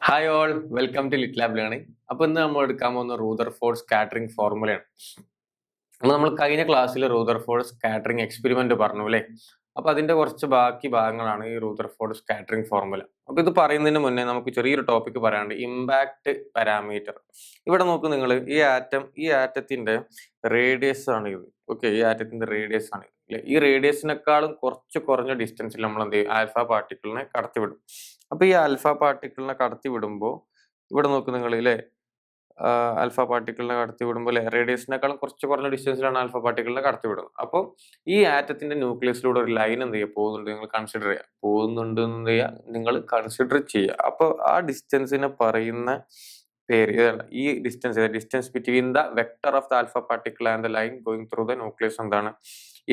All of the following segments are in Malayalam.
Hi all, welcome to Lit Lab Learning. അപ്പൊ ഇന്ന് നമ്മൾ എടുക്കാൻ പോകുന്ന റൂദർഫോർഡ് സ്കാറ്ററിംഗ് ഫോർമുലയാണ്. അപ്പൊ നമ്മൾ കഴിഞ്ഞ ക്ലാസ്സിൽ റൂദർഫോർഡ് സ്കാറ്ററിംഗ് എക്സ്പെരിമെന്റ് പറഞ്ഞു അല്ലേ? അപ്പൊ അതിന്റെ കുറച്ച് ബാക്കി ഭാഗങ്ങളാണ് ഈ റൂദർഫോർഡ് സ്കാറ്ററിംഗ് ഫോർമുല. അപ്പൊ ഇത് പറയുന്നതിന് മുന്നേ നമുക്ക് ചെറിയൊരു ടോപ്പിക് പറയാനുണ്ട്, ഇമ്പാക്ട് പാരാമീറ്റർ. ഇവിടെ നോക്കൂ നിങ്ങൾ, ഈ ആറ്റത്തിന്റെ റേഡിയസ് ആണ് ഇത്. ഓക്കെ, ഈ ആറ്റത്തിന്റെ റേഡിയസ് ആണ് ഇത്. ഈ റേഡിയസിനേക്കാളും കുറച്ച് കുറഞ്ഞ ഡിസ്റ്റൻസിൽ നമ്മൾ എന്ത് ചെയ്യും? ആൽഫ പാർട്ടിക്കിളിനെ കടത്തിവിടും. അപ്പൊ ഈ ആൽഫ പാർട്ടിക്കിളിനെ കടത്തി വിടുമ്പോൾ ഇവിടെ നോക്കൂ നിങ്ങൾ ഇല്ലേ, ആൽഫ പാർട്ടിക്കിളിനെ കടത്തി വിടുമ്പോൾ റേഡിയസിനേക്കാളും കുറച്ച് കുറഞ്ഞ ഡിസ്റ്റൻസിലാണ് ആൽഫ പാർട്ടിക്കിളിനെ കടത്തി വിടുന്നത്. അപ്പോൾ ഈ ആറ്റത്തിന്റെ ന്യൂക്ലിയസിലൂടെ ഒരു ലൈൻ എന്ത് ചെയ്യുക, പോകുന്നുണ്ട്, നിങ്ങൾ കൺസിഡർ ചെയ്യുക, പോകുന്നുണ്ട് എന്ത് ചെയ്യുക, നിങ്ങൾ കൺസിഡർ ചെയ്യുക. അപ്പോൾ ആ ഡിസ്റ്റൻസിനെ പറയുന്ന പേര് ഇതാണ്. ഈ distance between the vector of the alpha particle and the line going through the nucleus എന്താണ്?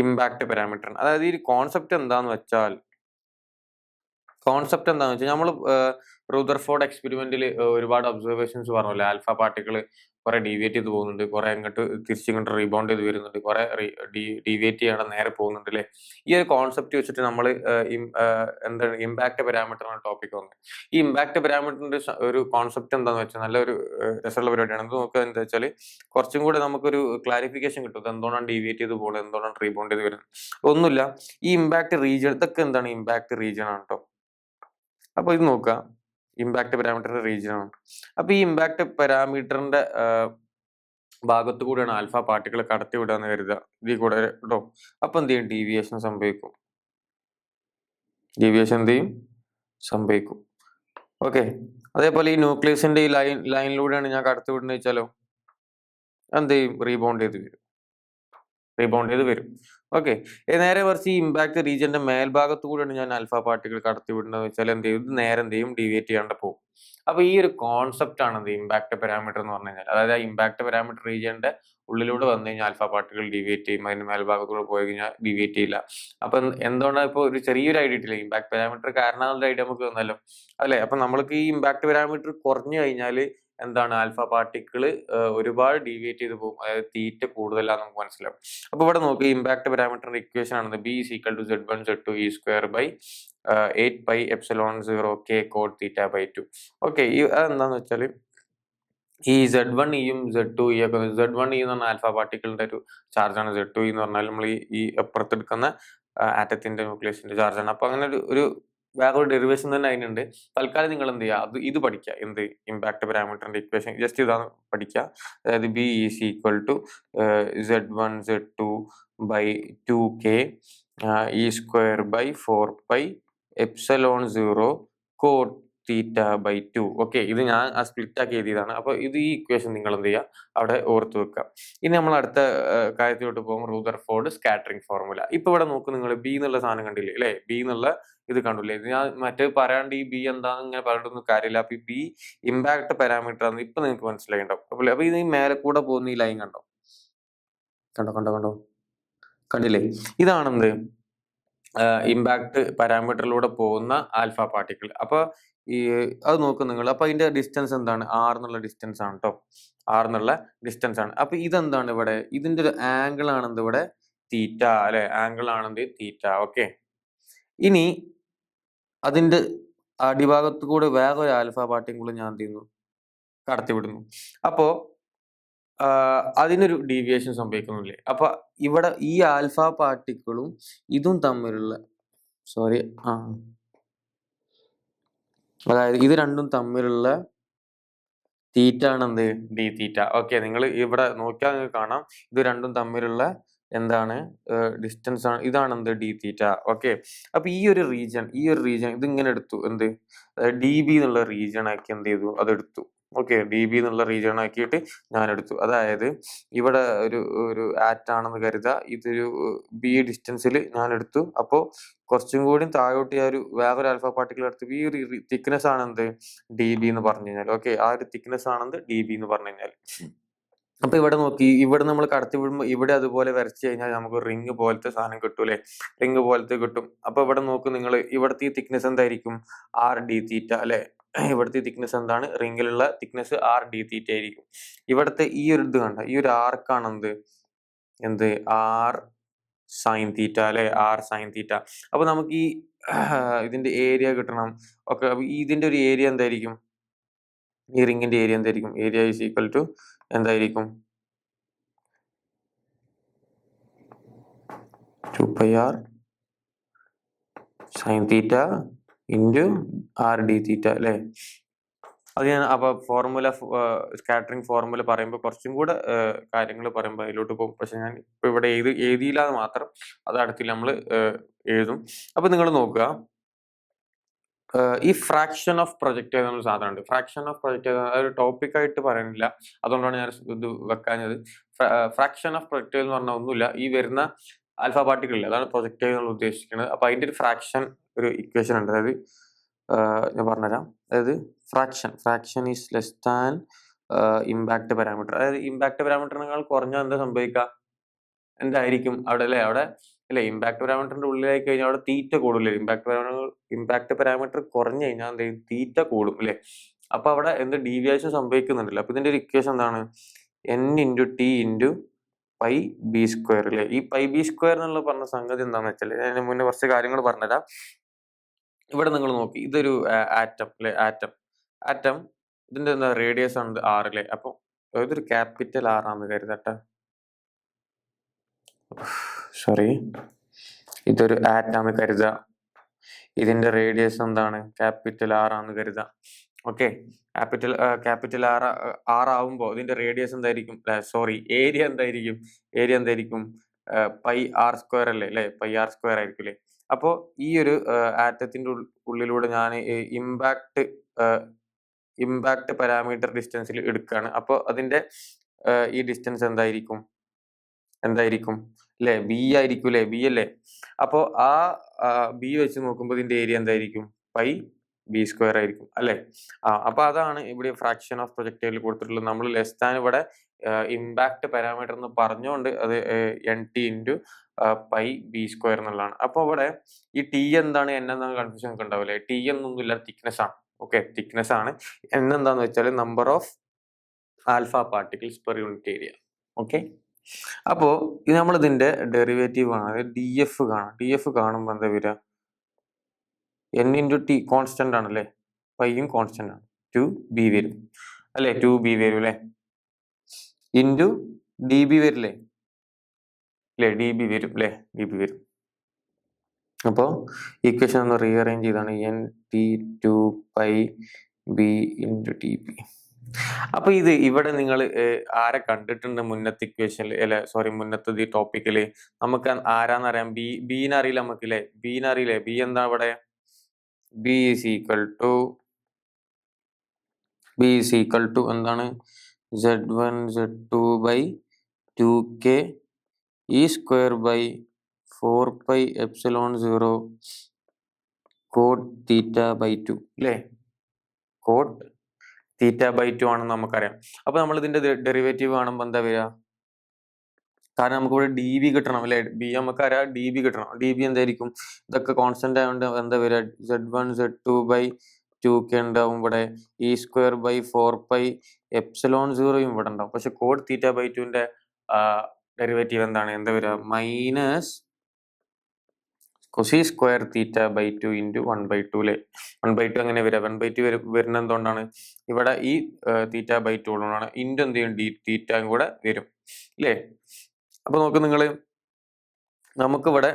Impact parameter. അതായത് ഈ കോൺസെപ്റ്റ് എന്താന്ന് വെച്ചാൽ നമ്മൾ റൂദർഫോർഡ് എക്സ്പെരിമെന്റിൽ ഒരുപാട് ഒബ്സർവേഷൻസ് പറഞ്ഞല്ലോ. ആൽഫ പാർട്ടിക്കിൾ കുറെ ഡീവിയേറ്റ് ചെയ്ത് പോകുന്നുണ്ട്, കുറെ അങ്ങോട്ട് തിരിച്ചിങ്ങോട്ട് റീബൗണ്ട് ചെയ്ത് വരുന്നുണ്ട്, കുറെ ഡീവിയേറ്റ് ചെയ്യാതെ നേരെ പോകുന്നുണ്ട് അല്ലേ? ഈ ഒരു കോൺസെപ്റ്റ് വെച്ചിട്ട് നമ്മൾ എന്താണ് ഇമ്പാക്ട് പാരാമീറ്റർ എന്ന ടോപ്പിക് വന്നത്. ഈ ഇമ്പാക്ട് പാരാമീറ്ററിന്റെ ഒരു കോൺസെപ്റ്റ് എന്താന്ന് വെച്ചാൽ നല്ലൊരു രസമുള്ള പരിപാടിയാണ്. ഇത് നോക്കുക, എന്താ വെച്ചാൽ കുറച്ചും കൂടെ നമുക്കൊരു ക്ലാരിഫിക്കേഷൻ കിട്ടും. എന്തുകൊണ്ടാണ് ഡീവിയേറ്റ് ചെയ്ത് പോകുന്നത്, എന്തുകൊണ്ടാണ് റീബൗണ്ട് ചെയ്ത് വരുന്നത്. ഒന്നുമില്ല, ഈ ഇമ്പാക്ട് റീജിയൻ, ഇതൊക്കെ എന്താണ് ഇമ്പാക്ട് റീജിയൻ ആണ് കേട്ടോ. അപ്പൊ ഇത് നോക്കുക, ഇമ്പാക്ട് പാരാമീറ്ററിന്റെ റീജിയൻ ആണ്. അപ്പൊ ഈ ഇമ്പാക്ട് പാരാമീറ്ററിന്റെ ഭാഗത്തു കൂടെയാണ് ആൽഫ പാർട്ടിക്കിൾ കടത്തി വിടാന്ന് കരുതുക, ഇതിൽ കൂടെ കേട്ടോ. അപ്പൊ എന്ത് ചെയ്യും? ഡീവിയേഷൻ സംഭവിക്കും. സംഭവിക്കും. ഓക്കെ, അതേപോലെ ഈ ന്യൂക്ലിയസിന്റെ ഈ ലൈനിലൂടെയാണ് ഞാൻ കടത്തി വിടുന്നത് വെച്ചാലോ, എന്ത് ചെയ്യും? റീബൗണ്ട് ചെയ്ത് വരും. ഓക്കെ, നേരെ മറിച്ച് ഈ ഇമ്പാക്ട് റീജിയന്റെ മേൽഭാഗത്തു കൂടെയാണ് ഞാൻ ആൽഫ പാർട്ടിക്കിൾ കടത്തി വിടുന്നത് വെച്ചാൽ എന്ത് ചെയ്യും? ഇത് നേരെ എന്ത് ചെയ്യും? ഡീവിയേറ്റ് ചെയ്യാണ്ട് പോകും. അപ്പൊ ഈ ഒരു കോൺസെപ്റ്റ് ആണ് ഇമ്പാക്ട് പാരാമീറ്റർ എന്ന് പറഞ്ഞു കഴിഞ്ഞാൽ. അതായത് ആ ഇമ്പാക്ട് പാരാമീറ്റർ റീജിയന്റെ ഉള്ളിലൂടെ വന്നു കഴിഞ്ഞാൽ ആൽഫ പാർട്ടിക്കിൾ ഡീവിയേറ്റ് ചെയ്യും, അതിന്റെ മേൽഭാഗത്തൂടെ പോയി കഴിഞ്ഞാൽ ഡീവിയേറ്റ് ചെയ്യില്ല. അപ്പൊ എന്തുകൊണ്ടാണ് ഇപ്പൊ ഒരു ചെറിയൊരു ഐഡിയ ഇട്ടില്ല, ഇമ്പാക്ട് പാരാമീറ്റർ കാരണമാകുന്ന ഐഡിയ നമുക്ക് തന്നല്ലോ അല്ലെ? അപ്പൊ നമ്മൾക്ക് ഈ ഇമ്പാക്ട് പാരാമീറ്റർ കുറഞ്ഞു കഴിഞ്ഞാൽ എന്താണ്? ആൽഫ പാർട്ടിക്കിൾ ഒരുപാട് ഡീവിയേറ്റ് ചെയ്ത് പോകും, അതായത് തീറ്റ കൂടുതലാന്ന് നമുക്ക് മനസ്സിലാവും. അപ്പൊ ഇവിടെ നോക്കുക, ഇമ്പാക്ട് പാരാമീറ്ററിന്റെ ഇക്വേഷൻ ആണ് B is equal to Z1 Z2 E square by 8 π ε0 k cot θ by 2. Okay, ഈ അതെന്താന്ന് വെച്ചാൽ ഈ Z1E യും Z2E ഒക്കെ, Z1E എന്ന് പറഞ്ഞാൽ ആൽഫ പാർട്ടിക്കിളിന്റെ ഒരു ചാർജാണ്, Z2E എന്ന് പറഞ്ഞാൽ നമ്മൾ ഈ അപ്പുറത്തെടുക്കുന്ന ആറ്റത്തിന്റെ ന്യൂക്ലിയസിന്റെ ചാർജാണ്. അപ്പൊ അങ്ങനെ ഒരു വേറൊരു ഡെറിവേഷൻ തന്നെ അതിനുണ്ട്. തൽക്കാലം നിങ്ങൾ എന്ത് ചെയ്യുക, ഇത് പഠിക്കുക, എന്ത് ഇമ്പാക്ട് പാരാമീറ്ററിന്റെ ഇക്വേഷൻ ജസ്റ്റ് ഇതാണ് പഠിക്കുക. അതായത് B is equal to Z1 Z2 by 2k E square by 4 π ε0 cot theta by 2. Okay, ഇത് ഞാൻ സ്പ്ലിറ്റ് ആക്കി എഴുതിയതാണ്. അപ്പൊ ഇത് ഈ ഇക്വേഷൻ നിങ്ങൾ എന്ത് ചെയ്യുക, അവിടെ ഓർത്ത് വെക്കുക. ഇനി നമ്മൾ അടുത്ത കാര്യത്തിലോട്ട് പോകും, റൂദർഫോർഡ് സ്കാറ്ററിംഗ് ഫോർമുല. ഇപ്പൊ ഇവിടെ നോക്ക്, നിങ്ങൾ ബി എന്നുള്ള സാധനം കണ്ടില്ലേ അല്ലെ? ബി എന്നുള്ള ഇത് കണ്ടില്ലേ? ഇത് ഞാൻ മറ്റേ പറയാണ്ട് ഈ ബി എന്താന്ന് ഇങ്ങനെ പറഞ്ഞിട്ടൊന്നും കാര്യമില്ല. അപ്പൊ ഈ ബി ഇമ്പാക്ട് പാരാമീറ്റർ ആണ്. ഇപ്പൊ നിങ്ങൾക്ക് മനസ്സിലായിണ്ടാവും. അപ്പൊ ഇത് ഈ മേലെ കൂടെ പോകുന്ന ഈ ലൈൻ കണ്ടില്ലേ? ഇതാണെന്ത്? ഇമ്പാക്ട് പാരാമീറ്ററിലൂടെ പോകുന്ന ആൽഫ പാർട്ടിക്കിൾ. അപ്പൊ ഈ അത് നോക്കും നിങ്ങൾ. അപ്പൊ അതിന്റെ ഡിസ്റ്റൻസ് എന്താണ്? ആർ എന്നുള്ള ഡിസ്റ്റൻസ് ആണ് കേട്ടോ. ആർ എന്നുള്ള ഡിസ്റ്റൻസ് ആണ്. അപ്പൊ ഇതെന്താണ്? ഇവിടെ ഇതിന്റെ ഒരു ആംഗിൾ ആണെന്ത്? ഇവിടെ തീറ്റ അല്ലെ? ആംഗിൾ ആണെന്ത്? തീറ്റ. ഓക്കെ, ഇനി അതിന്റെ അടിഭാഗത്ത് കൂടെ വേറൊരു ആൽഫ പാർട്ടിക്കിൾ ഞാൻ എന്ത് ചെയ്യുന്നു? കടത്തിവിടുന്നു. അപ്പോ അതിനൊരു ഡീവിയേഷൻ സംഭവിക്കുന്നില്ലേ? അപ്പൊ ഇവിടെ ഈ ആൽഫ പാർട്ടിക്കിളും ഇതും തമ്മിലുള്ള അതായത് ഇത് രണ്ടും തമ്മിലുള്ള തീറ്റ ആണ് എന്ത്? ഡി തീറ്റ. ഓക്കെ, നിങ്ങൾ ഇവിടെ നോക്കിയാൽ നിങ്ങൾക്ക് കാണാം, ഇത് രണ്ടും തമ്മിലുള്ള എന്താണ്? ഡിസ്റ്റൻസ് ആണ്. ഇതാണ് എന്ത്? ഡി തീറ്റ. ഓക്കെ, അപ്പൊ ഈ ഒരു റീജിയൻ ഇത് ഇങ്ങനെ എടുത്തു, എന്ത്? ഡി ബി എന്നുള്ള റീജിയൻ ആക്കി എന്ത് ചെയ്തു? അതെടുത്തു. ഓക്കെ, ഡി ബി എന്നുള്ള റീജിയൻ ആക്കിയിട്ട് ഞാൻ എടുത്തു. അതായത് ഇവിടെ ഒരു ആറ്റാണെന്ന് കരുതുക, ഇതൊരു ബി ഡിസ്റ്റൻസിൽ ഞാൻ എടുത്തു. അപ്പോ കുറച്ചും കൂടി താഴോട്ട് ആ ഒരു വേറൊരു ആൽഫ പാർട്ടിക്കിൾ എടുത്ത് ഈ ഒരു തിക്നെസ് ആണ് എന്ത്? ഡി ബി എന്ന് പറഞ്ഞു കഴിഞ്ഞാൽ. ഓക്കെ, ആ ഒരു തിക്നെസ് ആണെന്ത്? ഡി ബി എന്ന് പറഞ്ഞു കഴിഞ്ഞാൽ. അപ്പൊ ഇവിടെ നോക്കി, ഇവിടെ നമ്മൾ കടത്തി വിടുമ്പോൾ ഇവിടെ അതുപോലെ വരച്ചു കഴിഞ്ഞാൽ നമുക്ക് റിംഗ് പോലത്തെ സാധനം കിട്ടും അല്ലെ? റിംഗ് പോലത്തെ കിട്ടും. അപ്പൊ ഇവിടെ നോക്ക് നിങ്ങൾ, ഇവിടുത്തെ ഈ തിക്നെസ് എന്തായിരിക്കും? ആർ ഡി തീറ്റ അല്ലെ? ഇവിടുത്തെ തിക്നെസ് എന്താണ്? റിംഗിലുള്ള തിക്നെസ് ആർ ഡി തീറ്റ ആയിരിക്കും. ഇവിടുത്തെ ഈ ഒരു ഇത് കണ്ട, ഈ ഒരു ആർക്കാണ് എന്ത്? ആർ സൈൻ തീറ്റ അല്ലെ? R sine theta. അപ്പൊ നമുക്ക് ഈ ഇതിന്റെ ഏരിയ കിട്ടണം. ഓക്കെ, അപ്പൊ ഇതിന്റെ ഒരു ഏരിയ എന്തായിരിക്കും? ഈ റിങ്ങിന്റെ ഏരിയ എന്തായിരിക്കും? ഏരിയ ഈസ് ഈക്വൽ ടു എന്തായിരിക്കും? 2πr sin θ into r d θ അല്ലേ? അത് ഞാൻ അപ്പൊ ഫോർമുല സ്കാറ്ററിംഗ് ഫോർമുല പറയുമ്പോൾ കുറച്ചും കൂടെ കാര്യങ്ങൾ പറയുമ്പോൾ അതിലോട്ട് പോകും. പക്ഷെ ഞാൻ ഇപ്പൊ ഇവിടെ എഴുതിയില്ലാതെ മാത്രം, അത് അടുത്തിൽ നമ്മൾ എഴുതും. അപ്പൊ നിങ്ങൾ നോക്കുക, ഈ ഫ്രാക്ഷൻ ഓഫ് പ്രൊജക്റ്റൈൽ എന്നൊരു സാധനമുണ്ട്. ഫ്രാക്ഷൻ ഓഫ് പ്രൊജക്റ്റൈൽ ഒരു ടോപ്പിക് ആയിട്ട് പറയുന്നില്ല, അതുകൊണ്ടാണ് ഞാൻ ഇത് വെക്കാഞ്ഞത്. ഫ്രാക്ഷൻ ഓഫ് പ്രൊജക്റ്റൈൽ എന്ന് പറഞ്ഞാൽ ഒന്നുമില്ല, ഈ വരുന്ന ആൽഫ പാർട്ടിക്കിൾ ഇല്ല, അതാണ് പ്രൊജക്റ്റൈൽ എന്നുള്ള ഉദ്ദേശിക്കുന്നത്. അപ്പൊ അതിന്റെ ഒരു ഫ്രാക്ഷൻ ഒരു ഇക്വേഷൻ ഉണ്ട്, അതായത് ഞാൻ പറഞ്ഞുതരാം. അതായത് fraction is less than impact parameter. അതായത് ഇമ്പാക്ട് പാരാമീറ്ററിനേക്കാൾ കുറഞ്ഞാൽ എന്താ സംഭവിക്കുക? എന്തായിരിക്കും അവിടെ അല്ലേ? അവിടെ അല്ലെ ഇമ്പാക്ട് പാരാമീറ്ററിന്റെ ഉള്ളിലായി കഴിഞ്ഞാൽ അവിടെ തീറ്റ കൂടില്ലേ? ഇമ്പാക്ട് പാരാമീറ്റർ കുറഞ്ഞു കഴിഞ്ഞാൽ എന്ത് ചെയ്യും? തീറ്റ കൂടും അല്ലെ? അപ്പൊ അവിടെ എന്ത് ഡീവിയേഷൻ സംഭവിക്കുന്നുണ്ടല്ലോ. അപ്പൊ ഇതിന്റെ ഒരു ഇക്വേഷൻ എന്താണ്? n into T into pi B square അല്ലെ? ഈ പൈ ബി സ്ക്വയർ എന്നുള്ള പറഞ്ഞ സംഗതി എന്താണെന്ന് വെച്ചാൽ, ഞാൻ മുന്നേ കുറച്ച് കാര്യങ്ങൾ പറഞ്ഞുതരാം. ഇവിടെ നിങ്ങൾ നോക്കി, ഇതൊരു ആറ്റം അല്ലെ? ആറ്റം ഇതിന്റെ എന്താ റേഡിയസ് ആണ് r അല്ലെ? അപ്പൊ ഇതൊരു ക്യാപിറ്റൽ R ആണെന്ന് കരുതട്ടെ. സോറി, ഇതൊരു ആറ്റാന്ന് കരുതുക. ഇതിന്റെ റേഡിയസ് എന്താണ്? ക്യാപിറ്റൽ R ആണെന്ന് കരുതുക. ഓക്കെ, ക്യാപിറ്റൽ R ആവുമ്പോൾ ഇതിന്റെ റേഡിയസ് എന്തായിരിക്കും? സോറി, ഏരിയ എന്തായിരിക്കും? പൈ r സ്ക്വയർ അല്ലേ? പൈ r സ്ക്വയർ ആയിരിക്കും അല്ലേ? അപ്പോ ഈ ഒരു ആറ്റത്തിന്റെ ഉള്ളിലൂടെ ഞാൻ ഇമ്പാക്ട് പാരാമീറ്റർ ഡിസ്റ്റൻസിൽ എടുക്കുകയാണ്. അപ്പോൾ അതിന്റെ ഈ ഡിസ്റ്റൻസ് എന്തായിരിക്കും അല്ലെ? ബി ആയിരിക്കും അല്ലെ? ബി അല്ലേ? അപ്പോ ആ ബി വെച്ച് നോക്കുമ്പോൾ ഇതിന്റെ ഏരിയ എന്തായിരിക്കും? പൈ ബി സ്ക്വയർ ആയിരിക്കും അല്ലെ? അപ്പൊ അതാണ് ഇവിടെ ഫ്രാക്ഷൻ ഓഫ് പ്രൊജക്റ്റൈൽ കൊടുത്തിട്ടുള്ളത്. നമ്മൾ ലെസ് ദാൻ ഇവിടെ ഇമ്പാക്ട് പാരാമീറ്റർ എന്ന് പറഞ്ഞുകൊണ്ട് അത് NT into pi B square എന്നുള്ളതാണ്. അപ്പൊ ഇവിടെ ഈ ടി എന്താണ് n എന്താണ് കൺഫ്യൂഷൻ ഒക്കെ ഉണ്ടാവില്ലേ? ടി എന്നൊന്നുമില്ല, തിക്നെസ് ആണ്. ഓക്കെ, തിക്നെസ് ആണ്. n എന്താന്ന് വെച്ചാൽ number of alpha particles per unit area. Okay, അപ്പോ ഇത് നമ്മൾ ഇതിന്റെ ഡെറിവേറ്റീവ് കാണാം, DF കാണാം. DF കാണുമ്പോൾ എന്താ വരിക? n ഇൻറ്റു ടി കോൺസ്റ്റന്റ് ആണല്ലേ? പൈയും കോൺസ്റ്റന്റ് ആണ്. 2b വരും അല്ലെ? 2b വരും അല്ലെ? ഇൻറ്റു db വരില്ലേ? db വരും അല്ലെ? db വരും. അപ്പോ ഇക്വേഷൻ ഒന്ന് റീഅറേഞ്ച് ചെയ്താണ് NT 2πb ഇൻറ്റു db. അപ്പൊ ഇത് ഇവിടെ നിങ്ങൾ ആരെ കണ്ടിട്ടുണ്ട് മുന്നത്തെ ഇക്വേഷനിൽ? അല്ലെ സോറി, മുന്നത്തെ ടോപ്പിക്കില് നമുക്ക് ആരാന്നറിയാം? ബീനെ അറിയില്ല നമുക്ക് അല്ലെ? ബീനെ അറിയില്ലേ? ബി എന്താ ഇവിടെ? ബി ഈസ് ഈക്വൽ ടു എന്താണ്? Z1 Z2 by 2k e square by 4π epsilon 0 cot theta by 2 അല്ലേ? കോട്ട് തീറ്റ ബൈ 2 ആണെന്ന് നമുക്കറിയാം. അപ്പൊ നമ്മൾ ഇതിന്റെ ഡെറിവേറ്റീവ് കാണുമ്പോൾ എന്താ വരിക? കാരണം നമുക്ക് ഇവിടെ ഡി ബി കിട്ടണം അല്ലെ? ബി നമുക്കറിയാം, ഡി ബി കിട്ടണം. ഡി ബി എന്തായിരിക്കും? ഇതൊക്കെ കോൺസ്റ്റന്റ് ആയതുകൊണ്ട് എന്താ വരിക? Z1 Z2 ബൈ 2k ഉണ്ടാവും ഇവിടെ, ഇ സ്ക്വയർ ബൈ 4π എപ്സിലോൺ 0 ഇവിടെ ഉണ്ടാവും. പക്ഷെ കോഡ് തീറ്റ ബൈ 2ന്റെ ഡെറിവേറ്റീവ് എന്താണ്? എന്താ വരിക? Minus cosec square theta by 2 into 1/2 അല്ലെ? 1/2 അങ്ങനെ വരിക. 1/2 വരുന്ന എന്തുകൊണ്ടാണ്? ഇവിടെ ഈ തീറ്റ ബൈ 2 കൊണ്ടാണ്. ഇൻറ്റു എന്ത് ചെയ്യും? തീറ്റ കൂടെ വരും അല്ലേ? അപ്പൊ നോക്ക് നിങ്ങള്, നമുക്കിവിടെ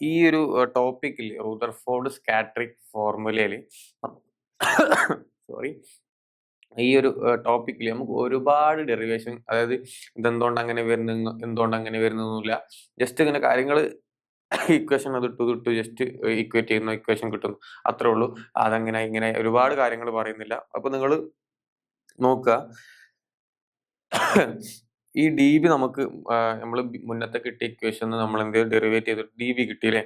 ഈ ഒരു ടോപ്പിക്കിൽ റൂദർഫോർഡ് സ്കാറ്ററിംഗ് ഫോർമുലയില് സോറി, ഈ ഒരു ടോപ്പിക്കിൽ നമുക്ക് ഒരുപാട് ഡെറിവേഷൻ, അതായത് ഇതെന്തുകൊണ്ട് അങ്ങനെ വരുന്നില്ല, ജസ്റ്റ് ഇങ്ങനെ കാര്യങ്ങൾ ഇക്വേഷൻ അത് ഇട്ടു ജസ്റ്റ് ഇക്വേറ്റ് ചെയ്യുന്ന ഇക്വേഷൻ കിട്ടുന്നു, അത്രേ ഉള്ളൂ. അതങ്ങനെ ഇങ്ങനെ ഒരുപാട് കാര്യങ്ങൾ പറയുന്നില്ല. അപ്പൊ നിങ്ങൾ നോക്കുക, ഈ ഡി ബി നമുക്ക് നമ്മൾ മുന്നത്തെ കിട്ടിയ ഇക്വേഷൻ നമ്മൾ എന്ത് ഡെറിവേറ്റ് ചെയ്തിട്ട് ഡി ബി കിട്ടിയില്ലേ?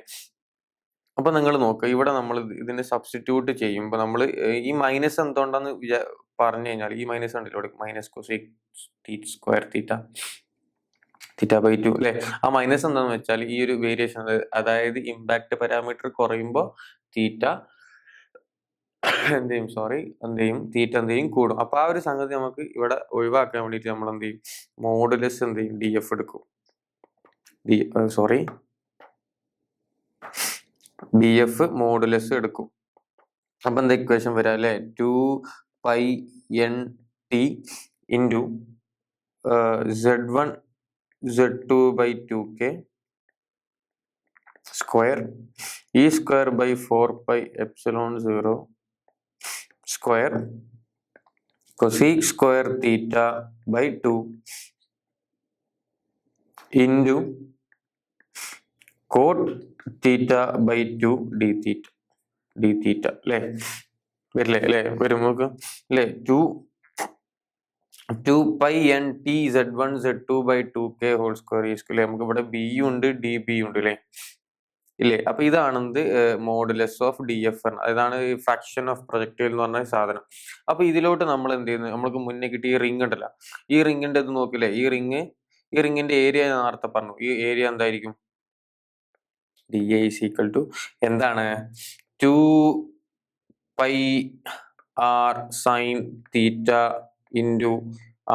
അപ്പൊ നിങ്ങൾ നോക്കുക, ഇവിടെ നമ്മൾ ഇതിനെ സബ്സ്റ്റിറ്റ്യൂട്ട് ചെയ്യുമ്പോൾ നമ്മൾ ഈ മൈനസ് എന്തുകൊണ്ടാന്ന് പറഞ്ഞു കഴിഞ്ഞാൽ, ഈ മൈനസ് ഉണ്ടല്ലോ, minus cosec square theta by 2 അല്ലെ? ആ മൈനസ് എന്താന്ന് വെച്ചാൽ ഈ ഒരു വേരിയേഷൻ, അതായത് ഇമ്പാക്ട് പാരാമീറ്റർ കുറയുമ്പോൾ തീറ്റ തീറ്റ കൂടും. അപ്പൊ ആ ഒരു സംഗതി നമുക്ക് ഇവിടെ ഒഴിവാക്കാൻ വേണ്ടിയിട്ട് നമ്മൾ എന്ത് ചെയ്യും? മോഡുലസ് DF എടുക്കും. DF മോഡുലസ് എടുക്കും. അപ്പൊ എന്താ ഇക്വേഷൻ വരാം അല്ലെ? 2π N T into Z1 Z2 by 2k square E square by 4 pi epsilon 0 square cosec square theta by 2 into cot theta by 2 d theta അല്ലേ വരില്ലേ അല്ലേ വരും നോക്ക് അല്ലേ 2 pi n t z1 z2 by 2k whole square is അല്ലേ നമുക്ക് ഇവിടെ b ഉണ്ട് ഡി ബി ഉണ്ട് അല്ലേ ഇല്ലേ അപ്പൊ ഇതാണ് modulus of D F N അതാണ് ഫ്രാക്ഷൻ ഓഫ് പ്രൊജക്ടൈൽ എന്ന് പറഞ്ഞ സാധനം. അപ്പൊ ഇതിലോട്ട് നമ്മൾ എന്ത് ചെയ്യുന്നു നമ്മൾക്ക് മുന്നേ കിട്ടിയ റിംഗ് ഉണ്ടല്ലോ ഈ റിംഗിന്റെ ഇത് നോക്കില്ലേ ഈ റിംഗിന്റെ ഏരിയ നേരത്തെ പറഞ്ഞു ഈ ഏരിയ എന്തായിരിക്കും D A is equal to എന്താണ് 2 pi R sine theta into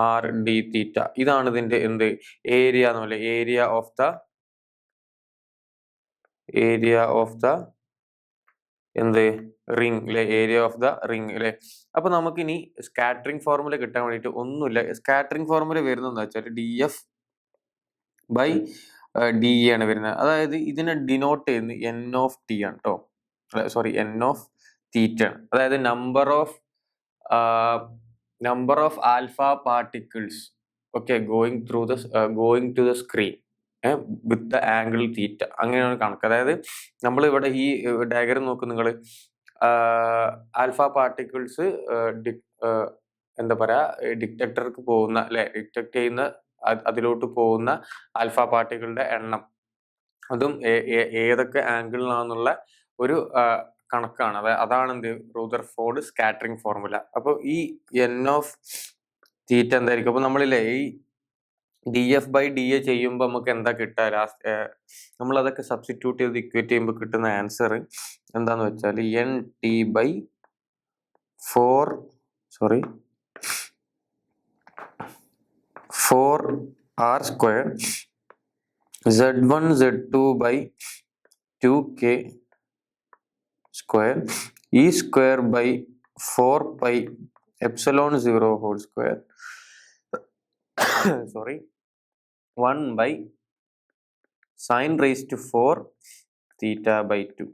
R D theta ഇതാണ് ഇതിന്റെ എന്ത് ഏരിയ എന്ന് പറയുന്നത് ഏരിയ ഓഫ് ദ എന്ത് റിംഗ് അല്ലെ ഏരിയ ഓഫ് ദ റിംഗ് അല്ലെ. അപ്പൊ നമുക്കിനി സ്കാറ്ററിംഗ് ഫോർമുല കിട്ടാൻ വേണ്ടിയിട്ട് ഒന്നുമില്ല സ്കാറ്ററിംഗ് ഫോർമുല വരുന്നത് എന്താ വെച്ചാൽ D F by D A ആണ് വരുന്നത്. അതായത് ഇതിനെ ഡിനോട്ട് ചെയ്യുന്നത് എൻ ഓഫ് ടി ആണ് കേട്ടോ സോറി എൻ ഓഫ് തീറ്റ ആണ്. അതായത് number of alpha particles okay going to the screen with the angle theta അങ്ങനെയാണ് കണക്ക്. അതായത് നമ്മൾ ഇവിടെ ഈ ഡയഗ്രം നോക്കും നിങ്ങൾ ആൽഫ പാർട്ടിക്കിൾസ് എന്താ പറയാ ഡിറ്റക്ടർക്ക് പോകുന്ന അല്ലെ ഡിറ്റക്ട് ചെയ്യുന്ന അതിലോട്ട് പോകുന്ന ആൽഫ പാർട്ടിക്കിളുടെ എണ്ണം അതും ഏതൊക്കെ ആംഗിളിലാണെന്നുള്ള ഒരു കണക്കാണ്. അതാണ് എന്ത് റൂദർഫോർഡ് സ്കാറ്ററിംഗ് ഫോർമുല. അപ്പൊ ഈ എൻ ഓഫ് തീറ്റ എന്തായിരിക്കും അപ്പൊ നമ്മളില്ലേ ഈ D F by D A ചെയ്യുമ്പോൾ നമുക്ക് എന്താ കിട്ടുക ലാസ്റ്റ് നമ്മൾ അതൊക്കെ സബ്സ്റ്റിറ്റ്യൂട്ട് ചെയ്ത് ഇക്വേറ്റ് ചെയ്യുമ്പോൾ കിട്ടുന്ന ആൻസർ എന്താന്ന് വെച്ചാൽ N T by 4r square z1 z2 by 2k square e square by 4 pi epsilon 0 whole square 1 by sin raised to 4 theta by 2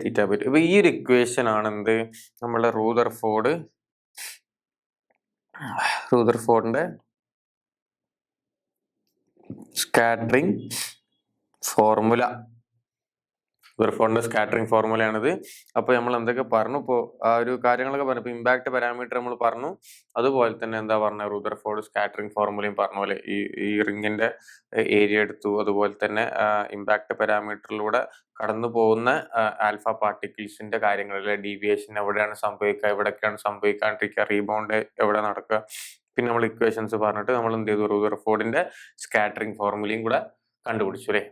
theta by 2. അപ്പൊ ഈ ഒരു ഇക്വേഷൻ ആണ് എന്ത് നമ്മളെ റൂദർഫോർഡിന്റെ സ്കാറ്ററിംഗ് ഫോർമുല. റൂദർഫോർഡിന്റെ സ്കാറ്ററിംഗ് ഫോർമുലയാണിത്. അപ്പൊ നമ്മൾ എന്തൊക്കെ പറഞ്ഞു ഇപ്പോ ആ ഒരു കാര്യങ്ങളൊക്കെ പറഞ്ഞു. ഇപ്പൊ ഇമ്പാക്ട് പാരാമീറ്റർ നമ്മൾ പറഞ്ഞു, അതുപോലെ തന്നെ എന്താ പറഞ്ഞ റൂദർഫോർഡ് സ്കാറ്ററിംഗ് ഫോർമുലയും പറഞ്ഞ പോലെ ഈ റിങ്ങിന്റെ ഏരിയ എടുത്തു. അതുപോലെ തന്നെ ഇമ്പാക്ട് പാരാമീറ്ററിലൂടെ കടന്നു പോകുന്ന ആൽഫ പാർട്ടിക്കിൾസിന്റെ കാര്യങ്ങളിലെ ഡീവിയേഷൻ എവിടെയാണ് സംഭവിക്കുക, എവിടെയൊക്കെയാണ് സംഭവിക്കാണ്ടിരിക്കുക, റീബൗണ്ട് എവിടെ നടക്കുക, പിന്നെ നമ്മൾ ഇക്വേഷൻസ് പറഞ്ഞിട്ട് നമ്മൾ എന്ത് ചെയ്തു റൂദർഫോർഡിന്റെ സ്കാറ്ററിംഗ് ഫോർമുലയും കൂടെ കണ്ടുപിടിച്ചു അല്ലേ.